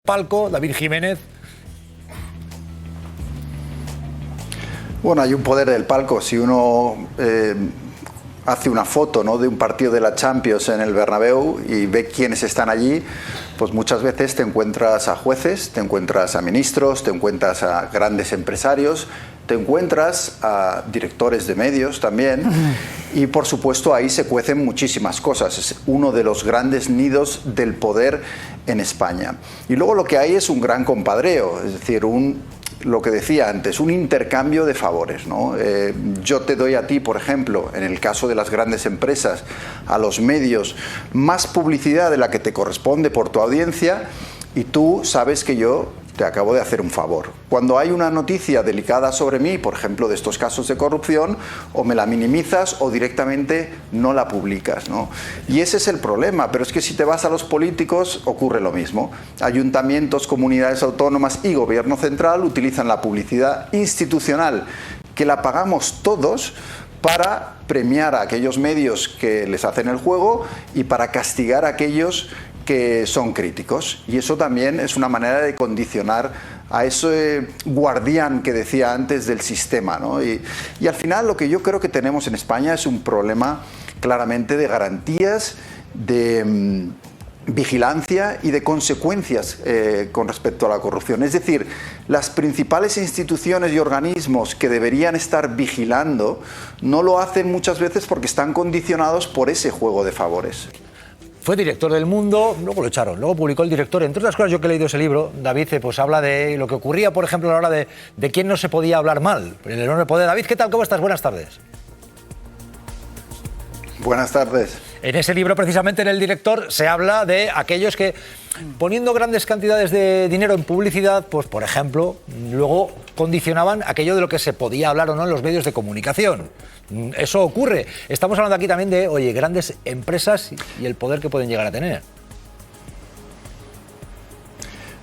Palco, David Jiménez. Bueno, hay un poder del palco. Si uno hace una foto, ¿no?, de un partido de la Champions en el Bernabéu y ve quiénes están allí, pues muchas veces te encuentras a jueces, te encuentras a ministros, te encuentras a grandes empresarios, te encuentras a directores de medios también, y por supuesto ahí se cuecen muchísimas cosas. Es uno de los grandes nidos del poder en España. Y luego lo que hay es un gran compadreo, es decir, lo que decía antes, un intercambio de favores, ¿no? Yo te doy a ti, por ejemplo, en el caso de las grandes empresas, a los medios, más publicidad de la que te corresponde por tu audiencia, y tú sabes que yo te acabo de hacer un favor. Cuando hay una noticia delicada sobre mí, por ejemplo, de estos casos de corrupción, o me la minimizas o directamente no la publicas, ¿no? Y ese es el problema, pero es que si te vas a los políticos ocurre lo mismo. Ayuntamientos, comunidades autónomas y gobierno central utilizan la publicidad institucional, que la pagamos todos, para premiar a aquellos medios que les hacen el juego y para castigar a aquellos que son críticos. Y eso también es una manera de condicionar a ese guardián que decía antes del sistema, ¿no? Y al final lo que yo creo que tenemos en España es un problema claramente de garantías, de vigilancia y de consecuencias con respecto a la corrupción. Es decir, las principales instituciones y organismos que deberían estar vigilando no lo hacen muchas veces porque están condicionados por ese juego de favores. Fue director del Mundo, luego lo echaron, luego publicó el director. Entre otras cosas, yo que he leído ese libro, David, pues habla de lo que ocurría, por ejemplo, a la hora de quién no se podía hablar mal, el enorme poder. David, ¿qué tal? ¿Cómo estás? Buenas tardes. Buenas tardes. En ese libro, precisamente en el director, se habla de aquellos que, poniendo grandes cantidades de dinero en publicidad, pues por ejemplo, luego condicionaban aquello de lo que se podía hablar o no en los medios de comunicación. Eso ocurre. Estamos hablando aquí también de, oye, grandes empresas y el poder que pueden llegar a tener.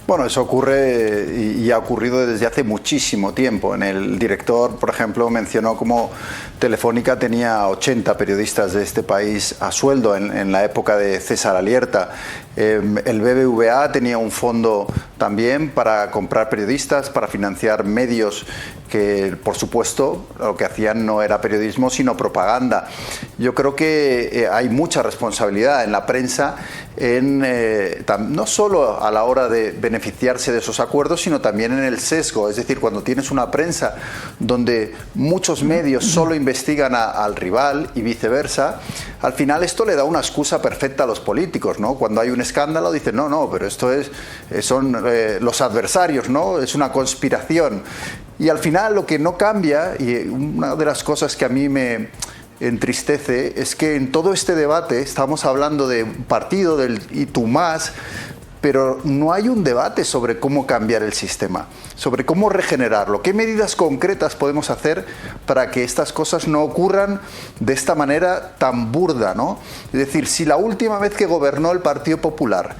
Bueno, eso ocurre y ha ocurrido desde hace muchísimo tiempo. En el director, por ejemplo, mencionó cómo Telefónica tenía 80 periodistas de este país a sueldo en la época de César Alierta. El BBVA tenía un fondo también para comprar periodistas, para financiar medios que, por supuesto, lo que hacían no era periodismo, sino propaganda. Yo creo que hay mucha responsabilidad en la prensa, no solo a la hora de beneficiarse de esos acuerdos, sino también en el sesgo. Es decir, cuando tienes una prensa donde muchos medios solo investigan al rival y viceversa, al final esto le da una excusa perfecta a los políticos, ¿no? Cuando hay un escándalo dicen, no, pero esto son los adversarios, ¿no? Es una conspiración. Y al final lo que no cambia, y una de las cosas que a mí me entristece, es que en todo este debate estamos hablando de un partido, del y tú más, pero no hay un debate sobre cómo cambiar el sistema, sobre cómo regenerarlo, qué medidas concretas podemos hacer para que estas cosas no ocurran de esta manera tan burda, ¿no? Es decir, si la última vez que gobernó el Partido Popular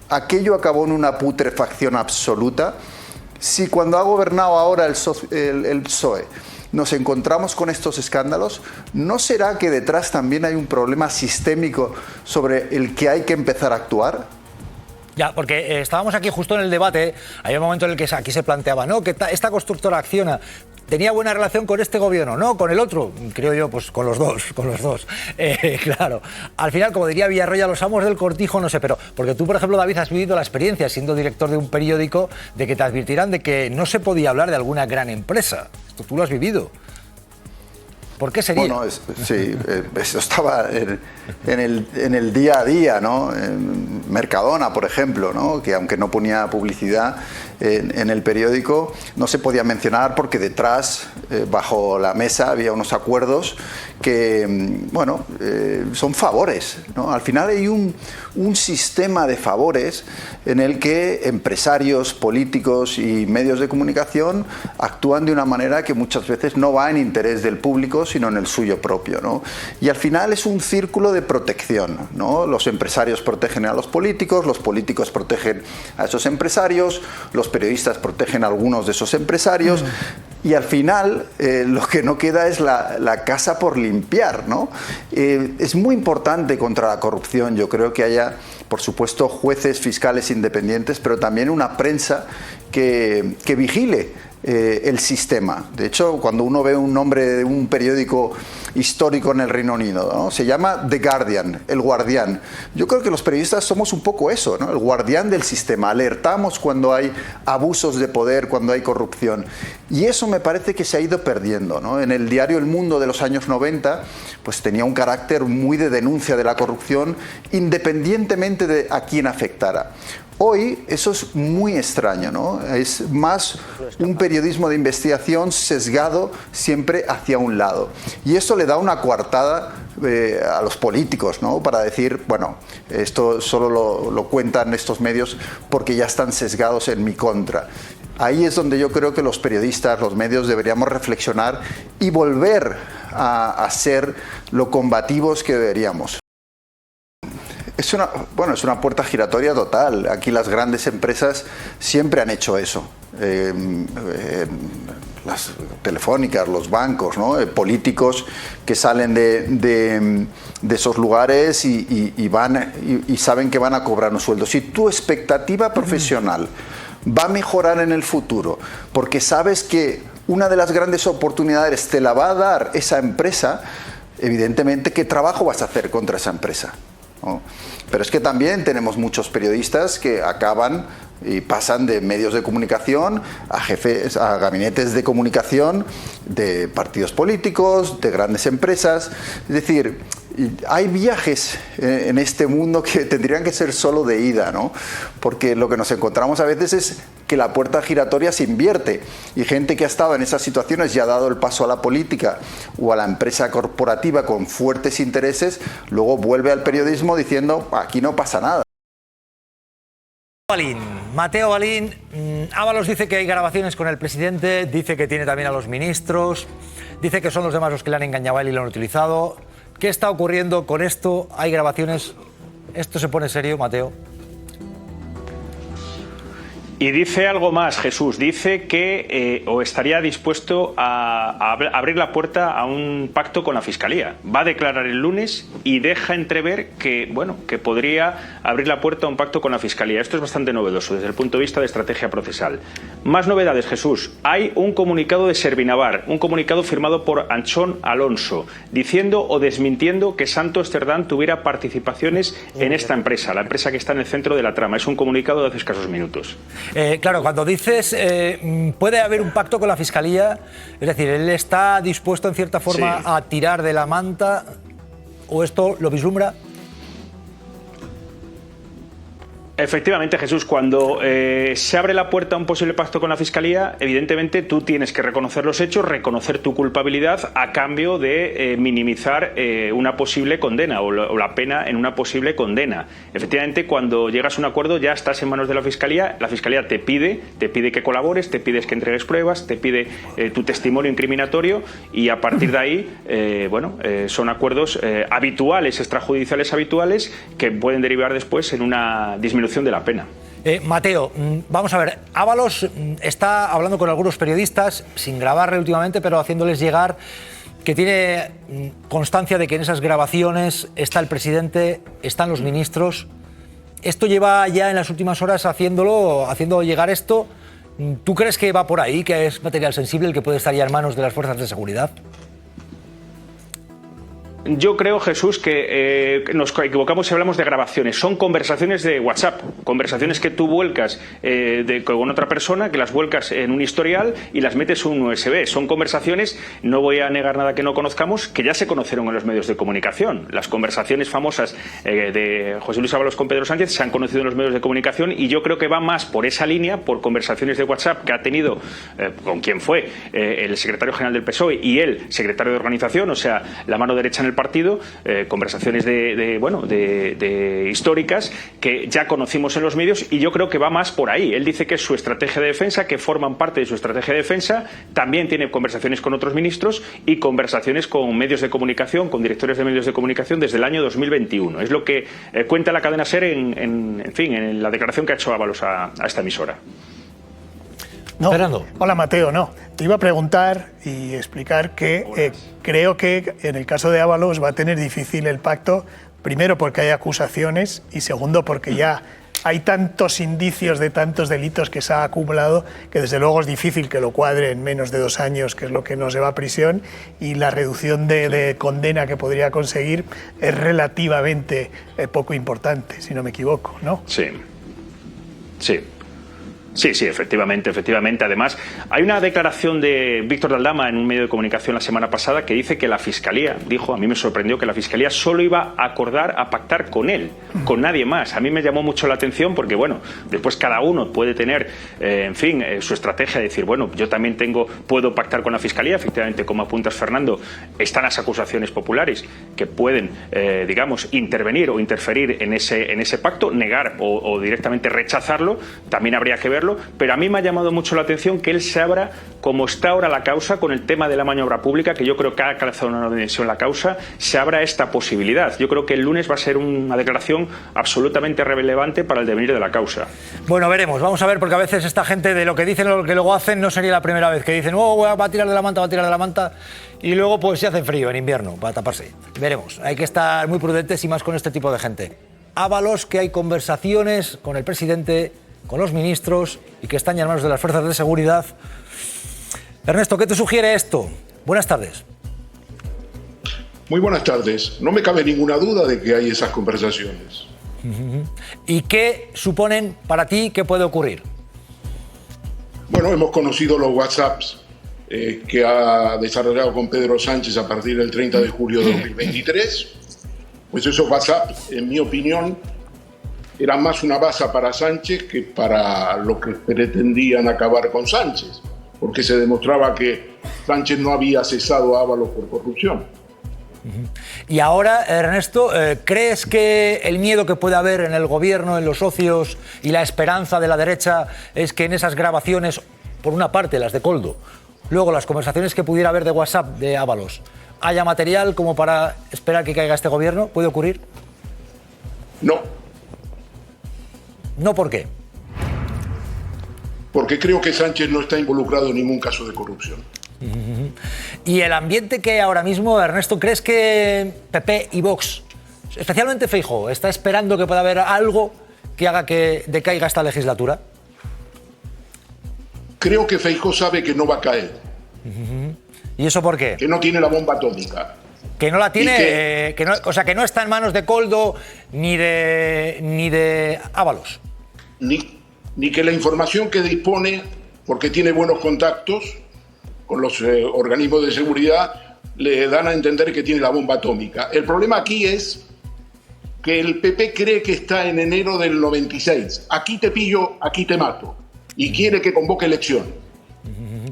aquello acabó en una putrefacción absoluta, si cuando ha gobernado ahora el PSOE nos encontramos con estos escándalos, ¿no será que detrás también hay un problema sistémico sobre el que hay que empezar a actuar? Ya, porque estábamos aquí justo en el debate, hay un momento en el que aquí se planteaba, ¿no?, que esta constructora Acciona tenía buena relación con este gobierno, ¿no?, con el otro, creo yo, pues con los dos. Claro, al final, como diría Villarroya, los amos del cortijo, no sé, pero porque tú, por ejemplo, David, has vivido la experiencia, siendo director de un periódico, de que te advirtieran de que no se podía hablar de alguna gran empresa. Esto tú lo has vivido. ¿Por qué sería? Bueno, sí, eso estaba en el día a día, ¿no? En Mercadona, por ejemplo, ¿no?, que aunque no ponía publicidad en el periódico, no se podía mencionar porque detrás, bajo la mesa, había unos acuerdos que, bueno, son favores, ¿no? Al final hay un sistema de favores en el que empresarios, políticos y medios de comunicación actúan de una manera que muchas veces no va en interés del público, sino en el suyo propio, ¿no? Y al final es un círculo de protección, ¿no? Los empresarios protegen a los políticos protegen a esos empresarios, los periodistas protegen a algunos de esos empresarios. y al final lo que no queda es la casa por limpiar, ¿no? Es muy importante contra la corrupción, yo creo que haya, por supuesto, jueces, fiscales independientes, pero también una prensa que vigile el sistema. De hecho, cuando uno ve un nombre de un periódico histórico en el Reino Unido, ¿no? Se llama The Guardian, el guardián. Yo creo que los periodistas somos un poco eso, ¿no? El guardián del sistema. Alertamos cuando hay abusos de poder, cuando hay corrupción. Y eso me parece que se ha ido perdiendo, ¿no? En el diario El Mundo de los años 90, pues tenía un carácter muy de denuncia de la corrupción, independientemente de a quién afectara. Hoy eso es muy extraño, ¿no? Es más un periodismo de investigación sesgado siempre hacia un lado. Y eso le da una coartada a los políticos, ¿no? Para decir, bueno, esto solo lo cuentan estos medios porque ya están sesgados en mi contra. Ahí es donde yo creo que los periodistas, los medios deberíamos reflexionar y volver a ser lo combativos que deberíamos. Es una puerta giratoria total. Aquí las grandes empresas siempre han hecho eso. Las telefónicas, los bancos, ¿no? Políticos que salen de esos lugares y saben que van a cobrar un sueldo. Si tu expectativa profesional va a mejorar en el futuro, porque sabes que una de las grandes oportunidades te la va a dar esa empresa, evidentemente, ¿qué trabajo vas a hacer contra esa empresa? ¿No? Pero es que también tenemos muchos periodistas que acaban y pasan de medios de comunicación a jefes, a gabinetes de comunicación de partidos políticos, de grandes empresas. Es decir, hay viajes en este mundo que tendrían que ser solo de ida, ¿no? Porque lo que nos encontramos a veces es que la puerta giratoria se invierte y gente que ha estado en esas situaciones y ha dado el paso a la política o a la empresa corporativa con fuertes intereses, luego vuelve al periodismo diciendo aquí no pasa nada. Mateo Balín, Ábalos dice que hay grabaciones con el presidente, dice que tiene también a los ministros, dice que son los demás los que le han engañado a él y lo han utilizado. ¿Qué está ocurriendo con esto? ¿Hay grabaciones? ¿Esto se pone serio, Mateo? Y dice algo más, Jesús. Dice que o estaría dispuesto a abrir la puerta a un pacto con la Fiscalía. Va a declarar el lunes y deja entrever que, bueno, que podría abrir la puerta a un pacto con la Fiscalía. Esto es bastante novedoso desde el punto de vista de estrategia procesal. Más novedades, Jesús. Hay un comunicado de Servinavar, un comunicado firmado por Anchón Alonso, diciendo o desmintiendo que Santos Cerdán tuviera participaciones en esta empresa, la empresa que está en el centro de la trama. Es un comunicado de hace escasos minutos. Claro, cuando dices puede haber un pacto con la Fiscalía, es decir, él está dispuesto en cierta forma a tirar de la manta, ¿o esto lo vislumbra? Efectivamente, Jesús, cuando se abre la puerta a un posible pacto con la Fiscalía, evidentemente tú tienes que reconocer los hechos, reconocer tu culpabilidad a cambio de minimizar una posible condena o la pena en una posible condena. Efectivamente, cuando llegas a un acuerdo ya estás en manos de la Fiscalía te pide que colabores, te pide que entregues pruebas, te pide tu testimonio incriminatorio y a partir de ahí, son acuerdos habituales, extrajudiciales habituales que pueden derivar después en una disminución de la pena. Mateo, vamos a ver, Ábalos está hablando con algunos periodistas, sin grabarle últimamente, pero haciéndoles llegar que tiene constancia de que en esas grabaciones está el presidente, están los ministros. Esto lleva ya en las últimas horas haciendo llegar esto. ¿Tú crees que va por ahí, que es material sensible el que puede estar ya en manos de las fuerzas de seguridad? Yo creo, Jesús, que nos equivocamos si hablamos de grabaciones. Son conversaciones de WhatsApp, conversaciones que tú vuelcas con otra persona, que las vuelcas en un historial y las metes en un USB. Son conversaciones, no voy a negar nada que no conozcamos, que ya se conocieron en los medios de comunicación. Las conversaciones famosas de José Luis Ábalos con Pedro Sánchez se han conocido en los medios de comunicación y yo creo que va más por esa línea, por conversaciones de WhatsApp que ha tenido con quien fue el secretario general del PSOE y el secretario de organización, o sea, la mano derecha en el partido, conversaciones históricas que ya conocimos en los medios y yo creo que va más por ahí. Él dice que es su estrategia de defensa, que forman parte de su estrategia de defensa, también tiene conversaciones con otros ministros y conversaciones con medios de comunicación, con directores de medios de comunicación desde el año 2021. Es lo que cuenta la cadena SER en la declaración que ha hecho Ábalos a esta emisora. No. Fernando. Hola, Mateo. No, te iba a preguntar y explicar que creo que en el caso de Ábalos va a tener difícil el pacto, primero porque hay acusaciones y segundo porque ya hay tantos indicios de tantos delitos que se ha acumulado que desde luego es difícil que lo cuadre en menos de 2 años, que es lo que nos lleva a prisión, y la reducción de condena que podría conseguir es relativamente poco importante, si no me equivoco, ¿no? Sí. Sí, efectivamente. Además, hay una declaración de Víctor de Aldama en un medio de comunicación la semana pasada que dice que la Fiscalía, dijo, a mí me sorprendió que la Fiscalía solo iba a acordar, a pactar con él, con nadie más. A mí me llamó mucho la atención porque, bueno, después cada uno puede tener, su estrategia de decir, bueno, yo también puedo pactar con la Fiscalía. Efectivamente, como apuntas, Fernando, están las acusaciones populares que pueden, intervenir o interferir en ese pacto, negar o directamente rechazarlo. También habría que ver. Pero a mí me ha llamado mucho la atención que él se abra, como está ahora la causa, con el tema de la maniobra pública, que yo creo que ha alcanzado una dimensión la causa, se abra esta posibilidad. Yo creo que el lunes va a ser una declaración absolutamente relevante para el devenir de la causa. Bueno, veremos, vamos a ver, porque a veces esta gente de lo que dicen o lo que luego hacen no sería la primera vez que dicen, va a tirar de la manta, y luego pues se hace frío en invierno para taparse. Veremos, hay que estar muy prudentes y más con este tipo de gente. Ábalos, que hay conversaciones con el presidente, con los ministros y que están ya en manos de las fuerzas de seguridad. Ernesto, ¿qué te sugiere esto? Buenas tardes. Muy buenas tardes. No me cabe ninguna duda de que hay esas conversaciones. ¿Y qué suponen para ti que puede ocurrir? Bueno, hemos conocido los WhatsApps que ha desarrollado con Pedro Sánchez a partir del 30 de julio de 2023. Pues esos WhatsApps, en mi opinión, era más una baza para Sánchez que para lo que pretendían acabar con Sánchez, porque se demostraba que Sánchez no había cesado a Ábalos por corrupción. Y ahora, Ernesto, ¿crees que el miedo que puede haber en el gobierno, en los socios y la esperanza de la derecha es que en esas grabaciones, por una parte las de Koldo, luego las conversaciones que pudiera haber de WhatsApp de Ábalos, haya material como para esperar que caiga este gobierno? ¿Puede ocurrir? No. ¿No por qué? Porque creo que Sánchez no está involucrado en ningún caso de corrupción. Y el ambiente que hay ahora mismo, Ernesto, ¿crees que PP y Vox, especialmente Feijóo, está esperando que pueda haber algo que haga que decaiga esta legislatura? Creo que Feijóo sabe que no va a caer. ¿Y eso por qué? Que no tiene la bomba atómica. Que no la tiene, que no está en manos de Koldo ni de Ábalos. Ni que la información que dispone, porque tiene buenos contactos con los organismos de seguridad, le dan a entender que tiene la bomba atómica. El problema aquí es que el PP cree que está en enero del 96. Aquí te pillo, aquí te mato. Y quiere que convoque elección.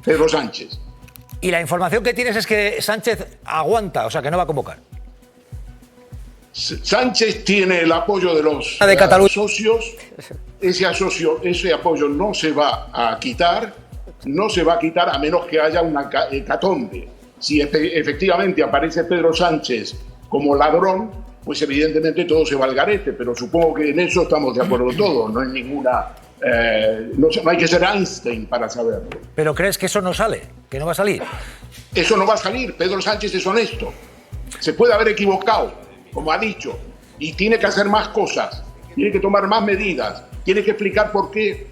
Pedro Sánchez. Y la información que tienes es que Sánchez aguanta, o sea, que no va a convocar. Sánchez tiene el apoyo de los socios. Ese apoyo no se va a quitar. No se va a quitar a menos que haya una hecatombe. Si efectivamente aparece Pedro Sánchez como ladrón, pues evidentemente todo se va al garete. Pero supongo que en eso estamos de acuerdo todos. No hay ninguna... no hay que ser Einstein para saberlo. ¿Pero crees que eso no sale? ¿Que no va a salir? Eso no va a salir. Pedro Sánchez es honesto. Se puede haber equivocado, como ha dicho, y tiene que hacer más cosas. Tiene que tomar más medidas. Tiene que explicar por qué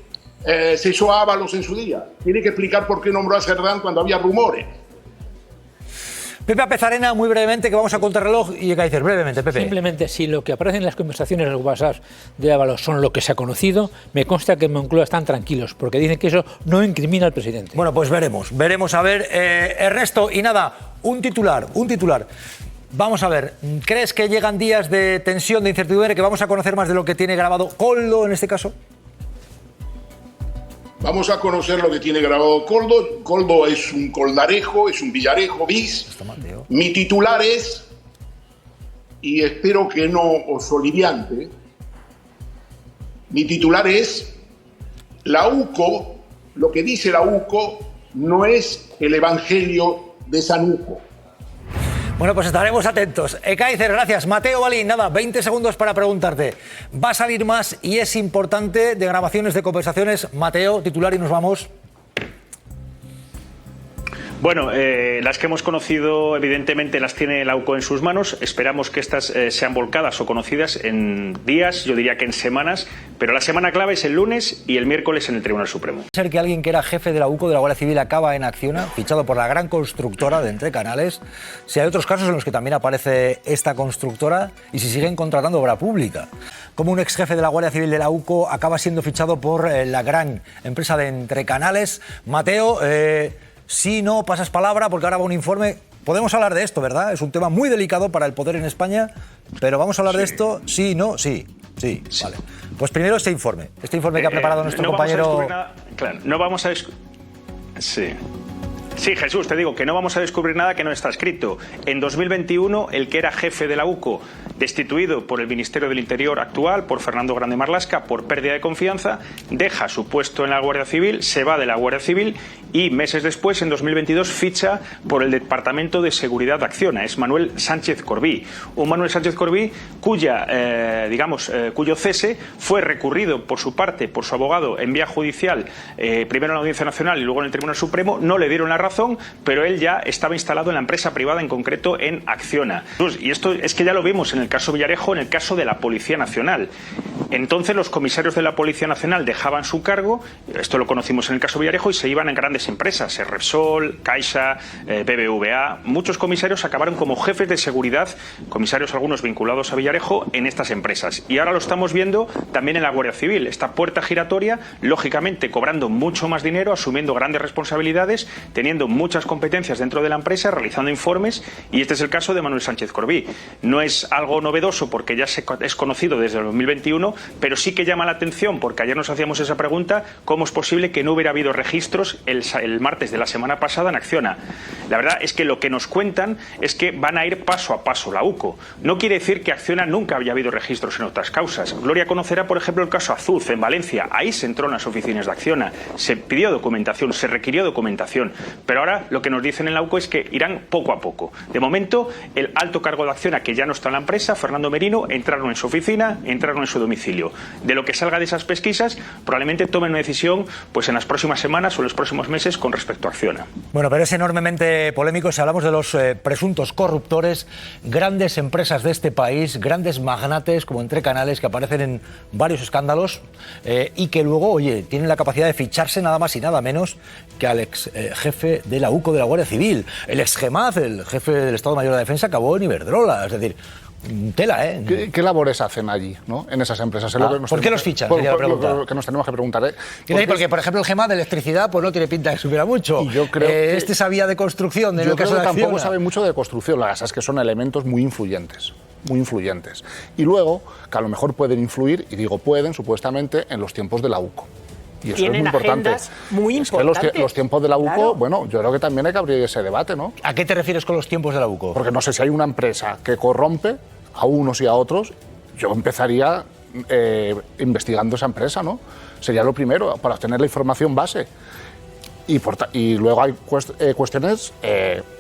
cesó a Ábalos en su día. Tiene que explicar por qué nombró a Cerdán cuando había rumores. Pepe Apezarena, muy brevemente, que vamos a contrarreloj, y Ekaizer, brevemente, Pepe. Simplemente, si lo que aparece en las conversaciones en los WhatsApp de Ábalos son lo que se ha conocido, me consta que en Moncloa están tranquilos, porque dicen que eso no incrimina al presidente. Bueno, pues veremos a ver. Ernesto, y nada, un titular. Vamos a ver, ¿crees que llegan días de tensión, de incertidumbre, que vamos a conocer más de lo que tiene grabado Koldo en este caso? Vamos a conocer lo que tiene grabado Koldo. Koldo es un coldarejo, es un villarejo bis. Mi titular es, y espero que no os oliviante, mi titular es: la UCO, lo que dice la UCO no es el evangelio de San Uco. Bueno, pues estaremos atentos. Ekaizer, gracias. Mateo Balín, nada, 20 segundos para preguntarte. Va a salir más y es importante de grabaciones de conversaciones. Mateo, titular y nos vamos. Bueno, las que hemos conocido, evidentemente las tiene la UCO en sus manos. Esperamos que estas sean volcadas o conocidas en días, yo diría que en semanas, pero la semana clave es el lunes y el miércoles en el Tribunal Supremo. Ser que alguien que era jefe de la UCO de la Guardia Civil acaba en Acciona, fichado por la gran constructora de Entre Canales, si hay otros casos en los que también aparece esta constructora y si siguen contratando obra pública. Como un ex jefe de la Guardia Civil de la UCO acaba siendo fichado por la gran empresa de Entre Canales. Mateo, sí, no, pasas palabra porque ahora va un informe. Podemos hablar de esto, ¿verdad? Es un tema muy delicado para el poder en España, pero vamos a hablar de esto, sí, no, sí, vale. Pues primero este informe que ha preparado nuestro compañero... No vamos a Sí, Jesús, te digo que no vamos a descubrir nada que no está escrito. En 2021, el que era jefe de la UCO, destituido por el Ministerio del Interior actual, por Fernando Grande Marlaska, por pérdida de confianza, deja su puesto en la Guardia Civil, se va de la Guardia Civil y meses después, en 2022, ficha por el Departamento de Seguridad de Acciona. Es Manuel Sánchez Corbí. Un Manuel Sánchez Corbí cuyo cese fue recurrido por su parte, por su abogado, en vía judicial, primero en la Audiencia Nacional y luego en el Tribunal Supremo. No le dieron la razón, pero él ya estaba instalado en la empresa privada, en concreto en Acciona. Y esto es que ya lo vimos en el caso Villarejo, en el caso de la Policía Nacional. Entonces los comisarios de la Policía Nacional dejaban su cargo, esto lo conocimos en el caso Villarejo, y se iban en grandes empresas, Repsol, Caixa, BBVA. Muchos comisarios acabaron como jefes de seguridad, comisarios algunos vinculados a Villarejo, en estas empresas. Y ahora lo estamos viendo también en la Guardia Civil, esta puerta giratoria, lógicamente cobrando mucho más dinero, asumiendo grandes responsabilidades, teniendo muchas competencias dentro de la empresa, realizando informes, y este es el caso de Manuel Sánchez Corbí. No es algo novedoso porque ya es conocido desde el 2021, pero sí que llama la atención porque ayer nos hacíamos esa pregunta: ¿cómo es posible que no hubiera habido registros el martes de la semana pasada en Acciona? La verdad es que lo que nos cuentan es que van a ir paso a paso la UCO. No quiere decir que Acciona nunca había habido registros en otras causas. Gloria conocerá, por ejemplo, el caso Azuz en Valencia. Ahí se entró en las oficinas de Acciona, se pidió documentación, se requirió documentación, pero ahora lo que nos dicen en la UCO es que irán poco a poco. De momento, el alto cargo de Acciona, que ya no está en la empresa, Fernando Merino, entraron en su oficina, entraron en su domicilio. De lo que salga de esas pesquisas, probablemente tomen una decisión pues en las próximas semanas o en los próximos meses con respecto a Acciona. Bueno, pero es enormemente polémico si hablamos de los presuntos corruptores, grandes empresas de este país, grandes magnates como Entre Canales, que aparecen en varios escándalos y que luego, oye, tienen la capacidad de ficharse nada más y nada menos que al ex jefe de la UCO de la Guardia Civil. El ex GEMAZ, el jefe del Estado Mayor de Defensa, acabó en Iberdrola. Es decir, tela, ¿eh? ¿Qué labores hacen allí, ¿no? En esas empresas? ¿Por qué los fichan? Sería la pregunta. Que nos tenemos que preguntar, ¿eh? Porque, por ejemplo, el GEMAZ de electricidad pues no tiene pinta de que supiera mucho. Y yo creo que este sabía de construcción, yo creo que tampoco sabe mucho de construcción. La verdad es que son elementos muy influyentes. Y luego, que a lo mejor pueden influir, y digo pueden, supuestamente, en los tiempos de la UCO. Y eso es muy importante. Muy importantes. Es que los tiempos de la UCO, claro. Bueno, yo creo que también hay que abrir ese debate, ¿no? ¿A qué te refieres con los tiempos de la UCO? Porque no sé si hay una empresa que corrompe a unos y a otros, yo empezaría investigando esa empresa, ¿no? Sería lo primero, para obtener la información base. Y luego hay cuestiones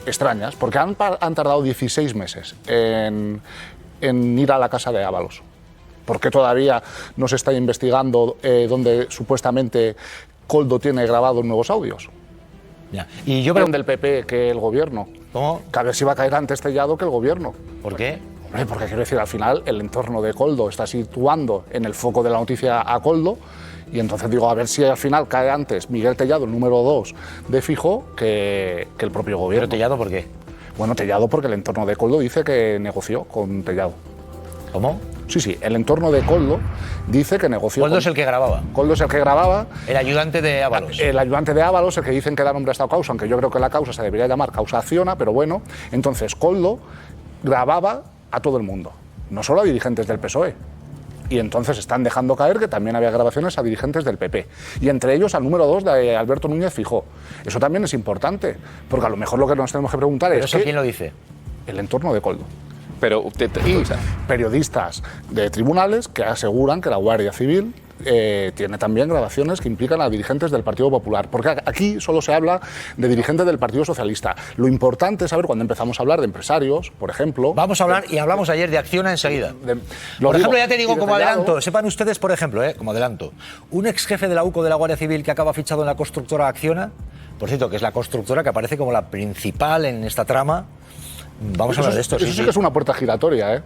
extrañas, porque han tardado 16 meses en ir a la casa de Ábalos. ¿Por qué todavía no se está investigando donde supuestamente Koldo tiene grabados nuevos audios? Ya. Y yo creo del PP que el gobierno. ¿Cómo? Que a ver si va a caer antes Tellado que el gobierno. ¿Por qué? Hombre, porque quiero decir, al final el entorno de Koldo está situando en el foco de la noticia a Koldo, y entonces digo, a ver si al final cae antes Miguel Tellado, el número 2 de Feijóo, que el propio gobierno. ¿Pero Tellado por qué? Bueno, Tellado porque el entorno de Koldo dice que negoció con Tellado. ¿Cómo? Sí, el entorno de Koldo dice que negoció. Koldo es el que grababa. Koldo es el que grababa. El ayudante de Ábalos. El ayudante de Ábalos, el que dicen que da nombre a esta causa, aunque yo creo que la causa se debería llamar causa Acciona, pero bueno. Entonces, Koldo grababa a todo el mundo, no solo a dirigentes del PSOE. Y entonces están dejando caer que también había grabaciones a dirigentes del PP. Y entre ellos al número 2 de Alberto Núñez Feijóo. Eso también es importante, porque a lo mejor lo que nos tenemos que preguntar ¿Pero es... eso quién lo dice? El entorno de Koldo. Pero y periodistas de tribunales que aseguran que la Guardia Civil tiene también grabaciones que implican a dirigentes del Partido Popular, porque aquí solo se habla de dirigentes del Partido Socialista. Lo importante es saber cuando empezamos a hablar de empresarios, por ejemplo... Vamos a hablar, y hablamos ayer de Acciona enseguida. Por ejemplo, ya te digo como adelanto, sepan ustedes, por ejemplo, como adelanto, un ex jefe de la UCO de la Guardia Civil que acaba fichado en la constructora Acciona por cierto, que es la constructora que aparece como la principal en esta trama. Vamos a hablar de esto. Eso sí que es una puerta giratoria, ¿eh?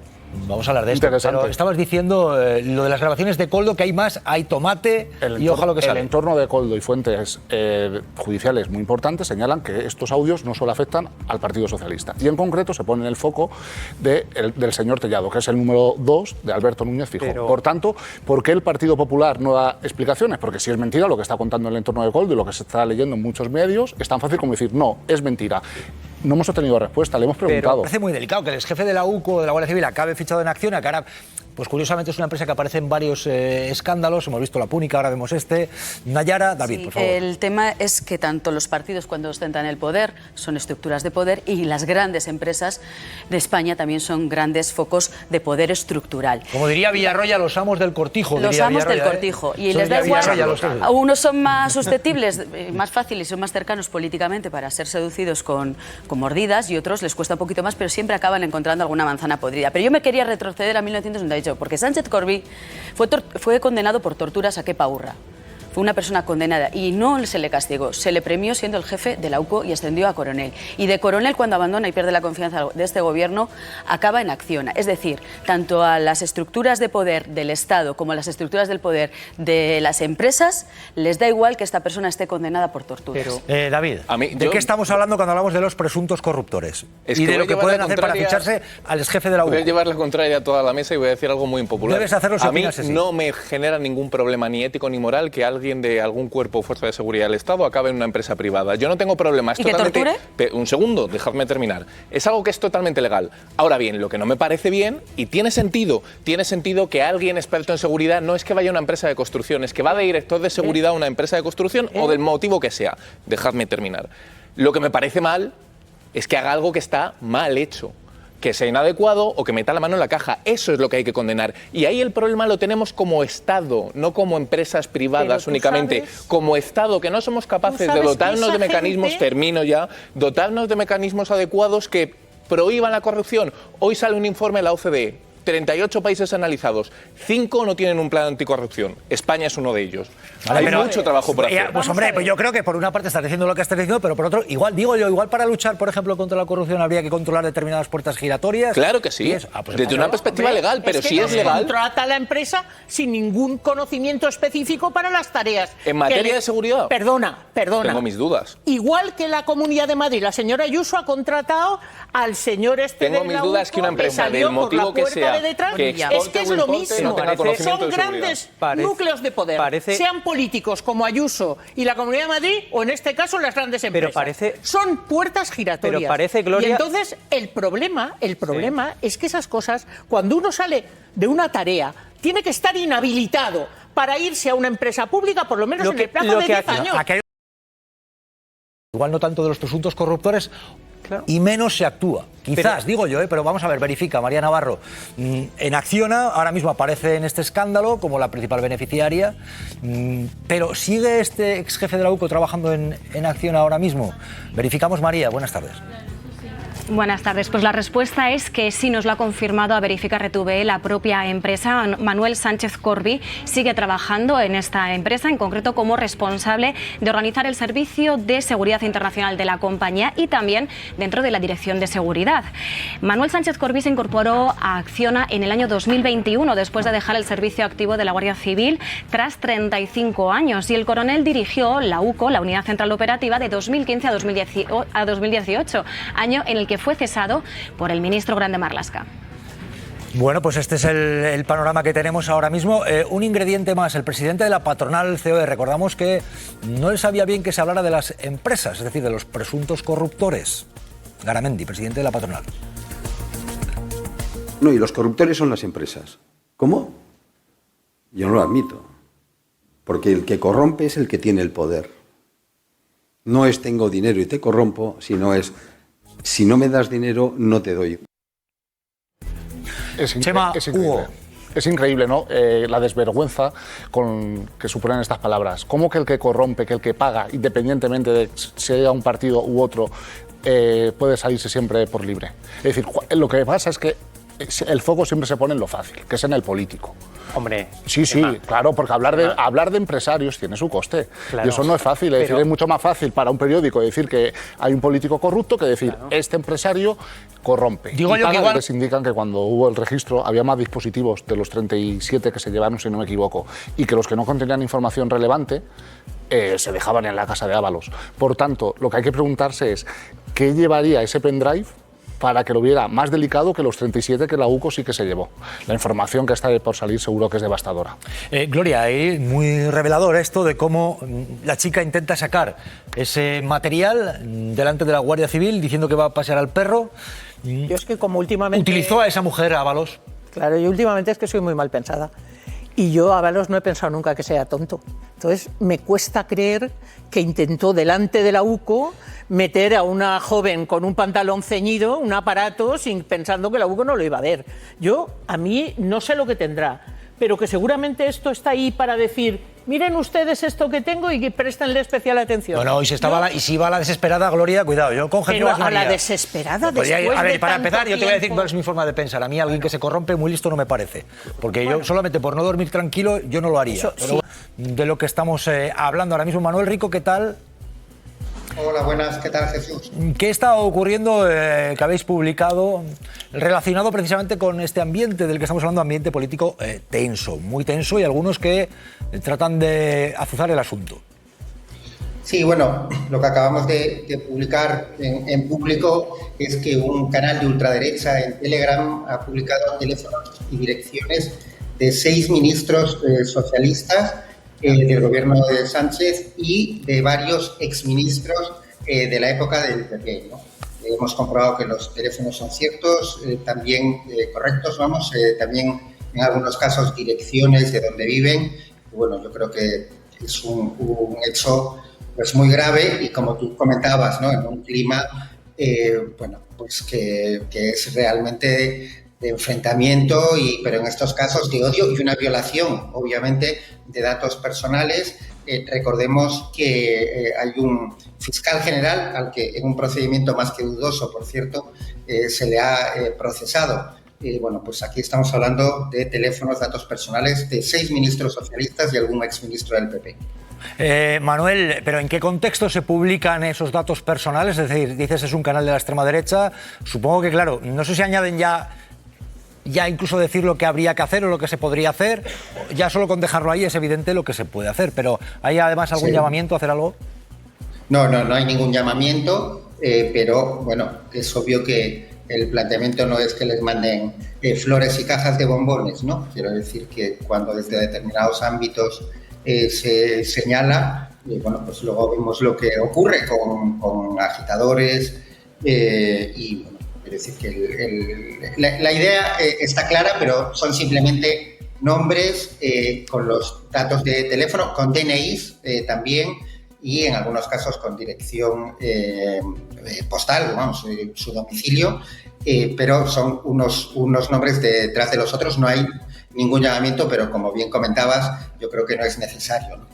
Vamos a hablar de esto. Interesante. Pero estabas diciendo lo de las grabaciones de Koldo, que hay más, hay tomate y ojalá lo que sale. El entorno de Koldo y fuentes judiciales muy importantes señalan que estos audios no solo afectan al Partido Socialista. Y en concreto se pone en el foco del señor Tellado, que es el número 2 de Alberto Núñez Feijóo. Por tanto, ¿por qué el Partido Popular no da explicaciones? Porque si es mentira lo que está contando el entorno de Koldo y lo que se está leyendo en muchos medios, es tan fácil como decir, no, es mentira. No hemos obtenido respuesta, le hemos preguntado. Me parece muy delicado que el exjefe de la UCO, de la Guardia Civil, acabe fichado en Acciona, que ahora, pues curiosamente es una empresa que aparece en varios escándalos. Hemos visto la Púnica, ahora vemos este. Nayara, David, sí, por favor. El tema es que tanto los partidos cuando ostentan el poder son estructuras de poder y las grandes empresas de España también son grandes focos de poder estructural. Como diría Villarroya, los amos del cortijo. Los amos del cortijo. Y les da igual, unos son más susceptibles, más fáciles y son más cercanos políticamente para ser seducidos con mordidas y otros les cuesta un poquito más, pero siempre acaban encontrando alguna manzana podrida. Pero yo me quería retroceder a 1998, porque Sánchez Corbí fue condenado por torturas a Kepa Urra. Fue una persona condenada y no se le castigó, se le premió siendo el jefe de la UCO y ascendió a coronel. Y de coronel, cuando abandona y pierde la confianza de este gobierno, acaba en Acciona. Es decir, tanto a las estructuras de poder del Estado como a las estructuras del poder de las empresas les da igual que esta persona esté condenada por torturas. David, ¿de qué estamos hablando cuando hablamos de los presuntos corruptores? Y de lo que pueden hacer para ficharse al exjefe de la UCO. Voy a llevar la contraria a toda la mesa y voy a decir algo muy impopular. Debes hacerlo si opinas así. No me genera ningún problema ni ético ni moral que alguien de algún cuerpo o fuerza de seguridad del Estado acabe en una empresa privada. Yo no tengo problema. Es ¿Y que torture? Un segundo, dejadme terminar. Es algo que es totalmente legal. Ahora bien, lo que no me parece bien, y tiene sentido que alguien experto en seguridad no es que vaya a una empresa de construcción, es que va de director de seguridad a una empresa de construcción o del motivo que sea. Dejadme terminar. Lo que me parece mal es que haga algo que está mal hecho, que sea inadecuado o que meta la mano en la caja. Eso es lo que hay que condenar. Y ahí el problema lo tenemos como Estado, no como empresas privadas únicamente. Como Estado, que no somos capaces de dotarnos de mecanismos, dotarnos de mecanismos adecuados que prohíban la corrupción. Hoy sale un informe de la OCDE. 38 países analizados, 5 no tienen un plan anticorrupción. España es uno de ellos. Hay mucho trabajo por hacer. Pues hombre, pues yo creo que por una parte estás diciendo lo que estás diciendo, pero por otro, igual para luchar, por ejemplo, contra la corrupción habría que controlar determinadas puertas giratorias. Claro que sí, desde una perspectiva legal, pero si es legal... contrata a la empresa sin ningún conocimiento específico para las tareas. ¿En materia de seguridad? Perdona. Tengo mis dudas. Igual que la Comunidad de Madrid, la señora Ayuso ha contratado al señor Tengo mis dudas que una empresa del motivo que sea es que es lo mismo. Son grandes núcleos de poder, sean políticos como Ayuso y la Comunidad de Madrid o en este caso las grandes empresas. Son puertas giratorias. Pero parece, Gloria... Y entonces el problema es que esas cosas, cuando uno sale de una tarea, tiene que estar inhabilitado para irse a una empresa pública por lo menos en el plazo de 10 años. Igual no tanto de los presuntos corruptores, y menos se actúa. Quizás, digo yo, pero vamos a ver, verifica, María Navarro. En Acciona ahora mismo aparece en este escándalo como la principal beneficiaria, pero ¿sigue este ex jefe de la UCO trabajando en Acciona ahora mismo? Verificamos, María, buenas tardes. Buenas tardes. Pues la respuesta es que sí, nos lo ha confirmado a Verifica RTV la propia empresa. Manuel Sánchez Corbí sigue trabajando en esta empresa, en concreto como responsable de organizar el servicio de seguridad internacional de la compañía y también dentro de la dirección de seguridad. Manuel Sánchez Corbí se incorporó a Acciona en el año 2021 después de dejar el servicio activo de la Guardia Civil tras 35 años y el coronel dirigió la UCO, la Unidad Central Operativa, de 2015 a 2018, año en el que fue cesado por el ministro Grande Marlaska. Bueno, pues este es el panorama que tenemos ahora mismo. Un ingrediente más, el presidente de la patronal COE. Recordamos que no le sabía bien que se hablara de las empresas, es decir, de los presuntos corruptores. Garamendi, presidente de la patronal. No, y los corruptores son las empresas. ¿Cómo? Yo no lo admito. Porque el que corrompe es el que tiene el poder. No es tengo dinero y te corrompo, sino es... Si no me das dinero, no te doy. Es increíble, ¿no? La desvergüenza que suponen estas palabras. ¿Cómo que el que corrompe, que el que paga, independientemente de si haya un partido u otro, puede salirse siempre por libre? Es decir, lo que pasa es que el foco siempre se pone en lo fácil, que es en el político. Hombre. Sí, claro, porque hablar de empresarios tiene su coste. Claro. Y eso no es fácil. Es decir, es mucho más fácil para un periódico decir que hay un político corrupto que decir este empresario corrompe. Digo y yo que igual les indican que cuando hubo el registro había más dispositivos de los 37 que se llevaron, si no me equivoco, y que los que no contenían información relevante se dejaban en la casa de Ábalos. Por tanto, lo que hay que preguntarse es ¿qué llevaría ese pendrive para que lo viera más delicado que los 37 que la UCO sí que se llevó? La información que está por salir seguro que es devastadora. Gloria, es muy revelador esto de cómo la chica intenta sacar ese material delante de la Guardia Civil diciendo que va a pasear al perro. Yo es que como últimamente... Utilizó a esa mujer, Ábalos. Claro, yo últimamente es que soy muy mal pensada. Y yo a Ábalos no he pensado nunca que sea tonto. Entonces me cuesta creer que intentó delante de la UCO meter a una joven con un pantalón ceñido, un aparato, pensando que la UCO no lo iba a ver. A mí no sé lo que tendrá, pero que seguramente esto está ahí para decir, miren ustedes esto que tengo y que préstenle especial atención. Bueno, y si va a la desesperada, Gloria, cuidado, yo con Jesús Pero a la desesperada después a ver, para tanto empezar, yo te voy a decir tiempo. cuál es mi forma de pensar. A mí alguien que se corrompe muy listo no me parece. Porque yo solamente por no dormir tranquilo, yo no lo haría. Eso, pero de lo que estamos hablando ahora mismo, Manuel Rico, ¿qué tal? Hola, buenas, ¿qué tal, Jesús? ¿Qué está ocurriendo que habéis publicado relacionado precisamente con este ambiente del que estamos hablando, ambiente político tenso, muy tenso, y algunos que tratan de azuzar el asunto? Sí, bueno, lo que acabamos de publicar en público es que un canal de ultraderecha en Telegram ha publicado teléfonos y direcciones de 6 ministros socialistas del gobierno de Sánchez y de varios exministros de la época del PP, ¿no? Hemos comprobado que los teléfonos son ciertos, también correctos, también en algunos casos direcciones de donde viven. Y bueno, yo creo que es un hecho pues muy grave y, como tú comentabas, ¿no?, en un clima pues que es realmente de enfrentamiento, pero en estos casos de odio y una violación, obviamente, de datos personales. Recordemos que hay un fiscal general al que, en un procedimiento más que dudoso, por cierto, se le ha procesado. Bueno, pues aquí estamos hablando de teléfonos, datos personales de 6 ministros socialistas y algún exministro del PP. Manuel, ¿pero en qué contexto se publican esos datos personales? Es decir, dices es un canal de la extrema derecha. Supongo que, claro, no sé si añaden ya incluso decir lo que habría que hacer o lo que se podría hacer. Ya solo con dejarlo ahí es evidente lo que se puede hacer, pero ¿hay además algún llamamiento a hacer algo? No hay ningún llamamiento, pero bueno, es obvio que el planteamiento no es que les manden flores y cajas de bombones, ¿no? Quiero decir que cuando desde determinados ámbitos se señala, bueno, pues luego vemos lo que ocurre con agitadores y bueno, quiero decir que la idea está clara, pero son simplemente nombres con los datos de teléfono, con DNIs también, y en algunos casos con dirección postal, vamos, su domicilio, pero son unos nombres detrás de los otros. No hay ningún llamamiento, pero como bien comentabas, yo creo que no es necesario, ¿no?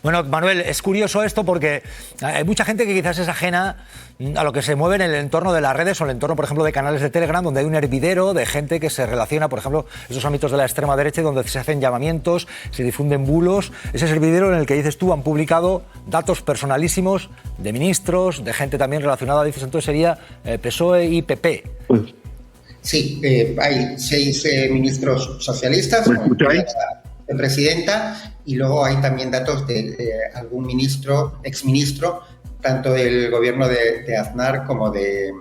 Bueno, Manuel, es curioso esto porque hay mucha gente que quizás es ajena a lo que se mueve en el entorno de las redes o el entorno, por ejemplo, de canales de Telegram, donde hay un hervidero de gente que se relaciona, por ejemplo, esos ámbitos de la extrema derecha, donde se hacen llamamientos, se difunden bulos. Ese hervidero en el que dices tú han publicado datos personalísimos de ministros, de gente también relacionada, dices, entonces sería PSOE y PP. Sí, hay 6 ministros socialistas, la presidenta, y luego hay también datos de algún ministro, exministro, tanto del gobierno de Aznar como del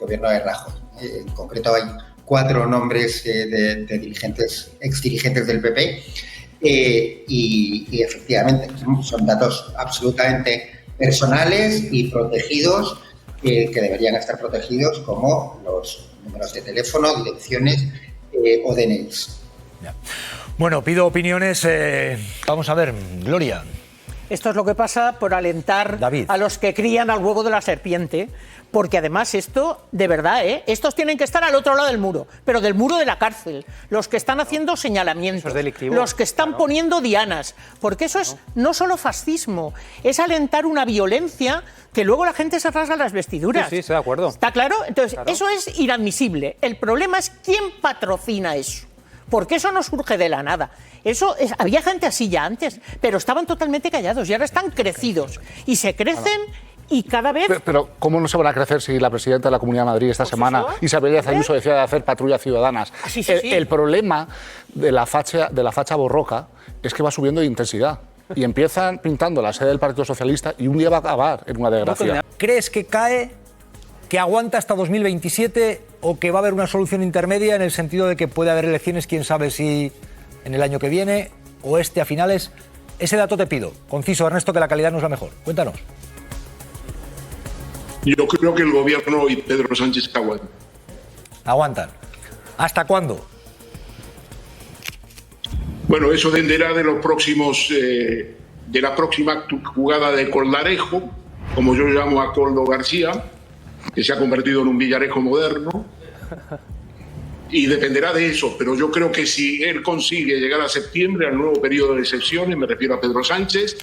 gobierno de Rajoy. En concreto hay 4 nombres de dirigentes, exdirigentes del PP, y efectivamente son datos absolutamente personales y protegidos, que deberían estar protegidos, como los números de teléfono, direcciones o DNIs. Bueno, pido opiniones. Vamos a ver, Gloria. Esto es lo que pasa por alentar a los que crían al huevo de la serpiente, porque además esto, de verdad, estos tienen que estar al otro lado del muro, pero del muro de la cárcel, los que están haciendo señalamientos, los que están poniendo dianas, porque eso es no solo fascismo, es alentar una violencia que luego la gente se rasga las vestiduras. Sí, estoy de acuerdo. ¿Está claro? Entonces, eso es inadmisible. El problema es quién patrocina eso. Porque eso no surge de la nada. Había gente así ya antes, pero estaban totalmente callados y ahora están crecidos. Y se crecen y cada vez... Pero ¿cómo no se van a crecer si la presidenta de la Comunidad de Madrid esta semana, Isabel Díaz Ayuso, decía de hacer patrullas ciudadanas? El problema de la facha borroca es que va subiendo de intensidad. Y empiezan pintando la sede del Partido Socialista y un día va a acabar en una desgracia. ¿Crees que cae, que aguanta hasta 2027 o que va a haber una solución intermedia en el sentido de que puede haber elecciones, quién sabe si en el año que viene o a finales? Ese dato te pido, conciso, Ernesto, que la calidad no es la mejor. Cuéntanos. Yo creo que el gobierno y Pedro Sánchez aguantan. Aguantan. ¿Hasta cuándo? Bueno, eso dependerá de los próximos, de la próxima jugada de Coldarejo, como yo llamo a Coldo García, que se ha convertido en un Villarejo moderno, y dependerá de eso. Pero yo creo que si él consigue llegar a septiembre, al nuevo periodo de sesiones, me refiero a Pedro Sánchez,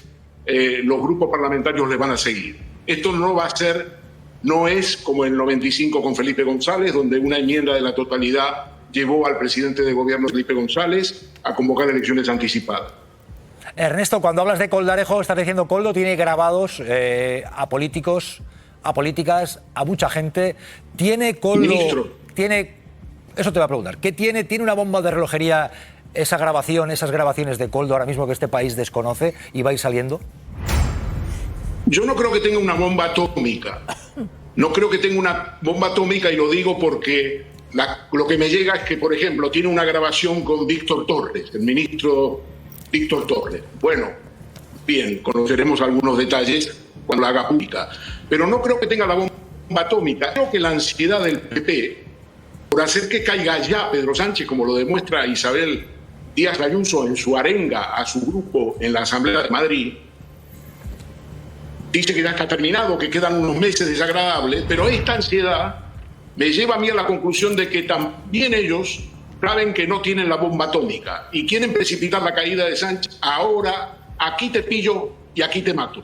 los grupos parlamentarios le van a seguir. Esto no va a ser, no es como en el 95 con Felipe González, donde una enmienda de la totalidad llevó al presidente de gobierno Felipe González a convocar elecciones anticipadas. Ernesto, cuando hablas de Coldarejo, estás diciendo Coldo tiene grabados a políticos, a políticas, a mucha gente. ¿Tiene Coldo? Ministro. Eso te voy a preguntar. ¿Qué tiene? ¿Tiene una bomba de relojería esas grabaciones de Coldo ahora mismo que este país desconoce y va a ir saliendo? Yo no creo que tenga una bomba atómica. No creo que tenga una bomba atómica, y lo digo porque lo que me llega es que, por ejemplo, tiene una grabación con Víctor Torres, el ministro Víctor Torres. Bueno, bien, conoceremos algunos detalles cuando la haga pública. Pero no creo que tenga la bomba atómica. Creo que la ansiedad del PP por hacer que caiga ya Pedro Sánchez, como lo demuestra Isabel Díaz Ayuso en su arenga a su grupo en la Asamblea de Madrid, dice que ya está terminado, que quedan unos meses desagradables, pero esta ansiedad me lleva a mí a la conclusión de que también ellos saben que no tienen la bomba atómica y quieren precipitar la caída de Sánchez. Ahora, aquí te pillo y aquí te mato.